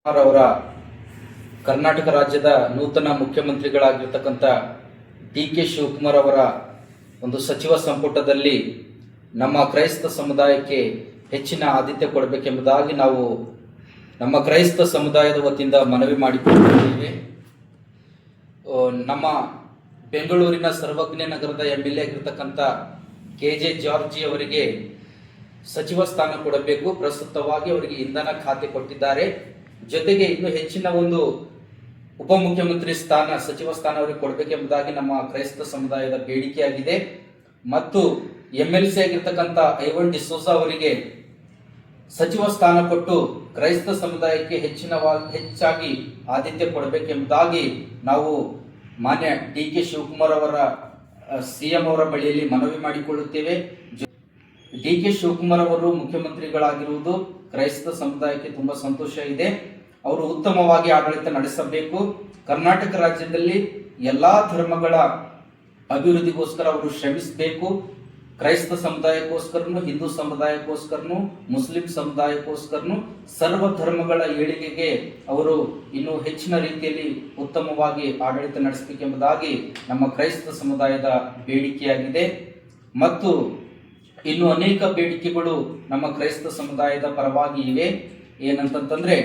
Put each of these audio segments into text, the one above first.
ಅವರ ಕರ್ನಾಟಕ ರಾಜ್ಯದ ನೂತನ ಮುಖ್ಯಮಂತ್ರಿಗಳಾಗಿರ್ತಕ್ಕಂಥ ಡಿ.ಕೆ. ಶಿವಕುಮಾರ್ ಅವರ ಒಂದು ಸಚಿವ ಸಂಪುಟದಲ್ಲಿ ನಮ್ಮ ಕ್ರೈಸ್ತ ಸಮುದಾಯಕ್ಕೆ ಹೆಚ್ಚಿನ ಆದ್ಯತೆ ಕೊಡಬೇಕೆಂಬುದಾಗಿ ನಾವು ನಮ್ಮ ಕ್ರೈಸ್ತ ಸಮುದಾಯದ ವತಿಯಿಂದ ಮನವಿ ಮಾಡಿಕೊಂಡಿದ್ದೇವೆ. ನಮ್ಮ ಬೆಂಗಳೂರಿನ ಸರ್ವಜ್ಞ ನಗರದ MLA ಆಗಿರ್ತಕ್ಕಂಥ KJ ಜಾರ್ಜಿ ಅವರಿಗೆ ಸಚಿವ ಸ್ಥಾನ ಕೊಡಬೇಕು. ಪ್ರಸ್ತುತವಾಗಿ ಅವರಿಗೆ ಇಂಧನ ಖಾತೆ ಕೊಟ್ಟಿದ್ದಾರೆ. ಜೊತೆಗೆ ಇನ್ನು ಹೆಚ್ಚಿನ ಒಂದು ಉಪಮುಖ್ಯಮಂತ್ರಿ ಸ್ಥಾನ, ಸಚಿವ ಸ್ಥಾನ ಅವರಿಗೆ ಕೊಡಬೇಕೆಂಬುದಾಗಿ ನಮ್ಮ ಕ್ರೈಸ್ತ ಸಮುದಾಯದ ಬೇಡಿಕೆಯಾಗಿದೆ. ಮತ್ತು MLC ಆಗಿರ್ತಕ್ಕಂಥ ಐವನ್ ಡಿಸೋಜಾ ಅವರಿಗೆ ಸಚಿವ ಸ್ಥಾನ ಕೊಟ್ಟು ಕ್ರೈಸ್ತ ಸಮುದಾಯಕ್ಕೆ ಹೆಚ್ಚಾಗಿ ಆದ್ಯತೆ ಕೊಡಬೇಕೆಂಬುದಾಗಿ ನಾವು ಮಾನ್ಯ ಡಿ.ಕೆ. ಶಿವಕುಮಾರ್ ಅವರ CM ಅವರ ಬಳಿಯಲ್ಲಿ ಮನವಿ ಮಾಡಿಕೊಳ್ಳುತ್ತೇವೆ. ಡಿ.ಕೆ. ಶಿವಕುಮಾರ್ ಅವರು ಮುಖ್ಯಮಂತ್ರಿಗಳಾಗಿರುವುದು ಕ್ರೈಸ್ತ ಸಮುದಾಯಕ್ಕೆ ತುಂಬಾ ಸಂತೋಷ ಇದೆ. ಅವರು ಉತ್ತಮವಾಗಿ ಆಡಳಿತ ನಡೆಸಬೇಕು. ಕರ್ನಾಟಕ ರಾಜ್ಯದಲ್ಲಿ ಎಲ್ಲಾ ಧರ್ಮಗಳ ಅಭಿವೃದ್ಧಿಗೋಸ್ಕರ ಅವರು ಶ್ರಮಿಸಬೇಕು. ಕ್ರೈಸ್ತ ಸಮುದಾಯಕ್ಕೋಸ್ಕರನು, ಹಿಂದೂ ಸಮುದಾಯಕ್ಕೋಸ್ಕರನು, ಮುಸ್ಲಿಂ ಸಮುದಾಯಕ್ಕೋಸ್ಕರನು, ಸರ್ವ ಧರ್ಮಗಳ ಏಳಿಗೆಗೆ ಅವರು ಇನ್ನೂ ಹೆಚ್ಚಿನ ರೀತಿಯಲ್ಲಿ ಉತ್ತಮವಾಗಿ ಆಡಳಿತ ನಡೆಸಬೇಕೆಂಬುದಾಗಿ ನಮ್ಮ ಕ್ರೈಸ್ತ ಸಮುದಾಯದ ಬೇಡಿಕೆಯಾಗಿದೆ. ಮತ್ತು ಇನ್ನು ಅನೇಕ ಬೇಡಿಕೆಗಳು ನಮ್ಮ ಕ್ರೈಸ್ತ ಸಮುದಾಯದ ಪರವಾಗಿ ಇವೆ. ಏನಂತಂದ್ರೆ,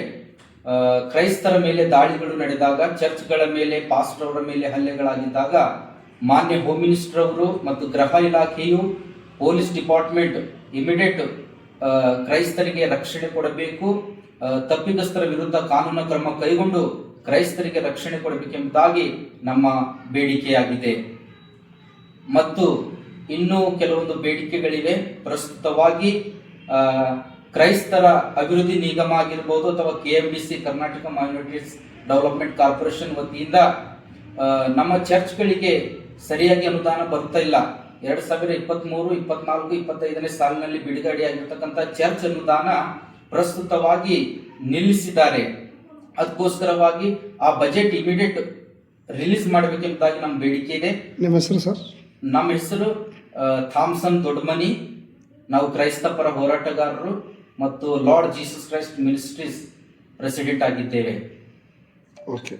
ಕ್ರೈಸ್ತರ ಮೇಲೆ ದಾಳಿಗಳು ನಡೆದಾಗ, ಚರ್ಚ್ಗಳ ಮೇಲೆ, ಪಾಸ್ಟರ್ ಅವರ ಮೇಲೆ ಹಲ್ಲೆಗಳಾಗಿದ್ದಾಗ ಮಾನ್ಯ ಹೋಮ್ ಮಿನಿಸ್ಟರ್ ಅವರು ಮತ್ತು ಗೃಹ ಇಲಾಖೆಯು, ಪೊಲೀಸ್ ಡಿಪಾರ್ಟ್ಮೆಂಟ್ ಇಮಿಡಿಯೇಟ್ ಕ್ರೈಸ್ತರಿಗೆ ರಕ್ಷಣೆ ಕೊಡಬೇಕು. ತಪ್ಪಿತಸ್ಥರ ವಿರುದ್ಧ ಕಾನೂನು ಕ್ರಮ ಕೈಗೊಂಡು ಕ್ರೈಸ್ತರಿಗೆ ರಕ್ಷಣೆ ಕೊಡಬೇಕೆಂಬುದಾಗಿ ನಮ್ಮ ಬೇಡಿಕೆಯಾಗಿದೆ. ಮತ್ತು ಇನ್ನೂ ಕೆಲವೊಂದು ಬೇಡಿಕೆಗಳಿವೆ. ಪ್ರಸ್ತುತವಾಗಿ ಕ್ರೈಸ್ತರ ಅಭಿವೃದ್ಧಿ ನಿಗಮ ಆಗಿರ್ಬೋದು ಅಥವಾ KMDC Karnataka minorities development corporation ವತಿಯಿಂದ ನಮ್ಮ ಚರ್ಚ್ಗಳಿಗೆ ಸರಿಯಾಗಿ ಅನುದಾನ ಬರ್ತಾ ಇಲ್ಲ. 2023, 24, 25ನೇ ಸಾಲಿನಲ್ಲಿ ಬಿಡುಗಡೆಯಾಗಿರ್ತಕ್ಕಂಥ ಚರ್ಚ್ ಅನುದಾನ ಪ್ರಸ್ತುತವಾಗಿ ನಿಲ್ಲಿಸಿದ್ದಾರೆ. ಅದಕ್ಕೋಸ್ಕರವಾಗಿ ಆ ಬಜೆಟ್ ಇಮಿಡಿಯೇಟ್ ರಿಲೀಸ್ ಮಾಡಬೇಕೆಂಬುದಾಗಿ ನಮ್ಮ ಬೇಡಿಕೆ ಇದೆ. ನಿಮ್ಮ ಹೆಸರು ಸರ್? ನಮ್ಮ ಹೆಸರು ಥಾಮ್ಸನ್ ದೊಡ್ಡಮನಿ. ನಾವು ಕ್ರೈಸ್ತ ಪರ ಹೋರಾಟಗಾರರು ಮತ್ತು lord Jesus Christ ministries president ಆಗಿದ್ದೇವೆ. ಓಕೆ.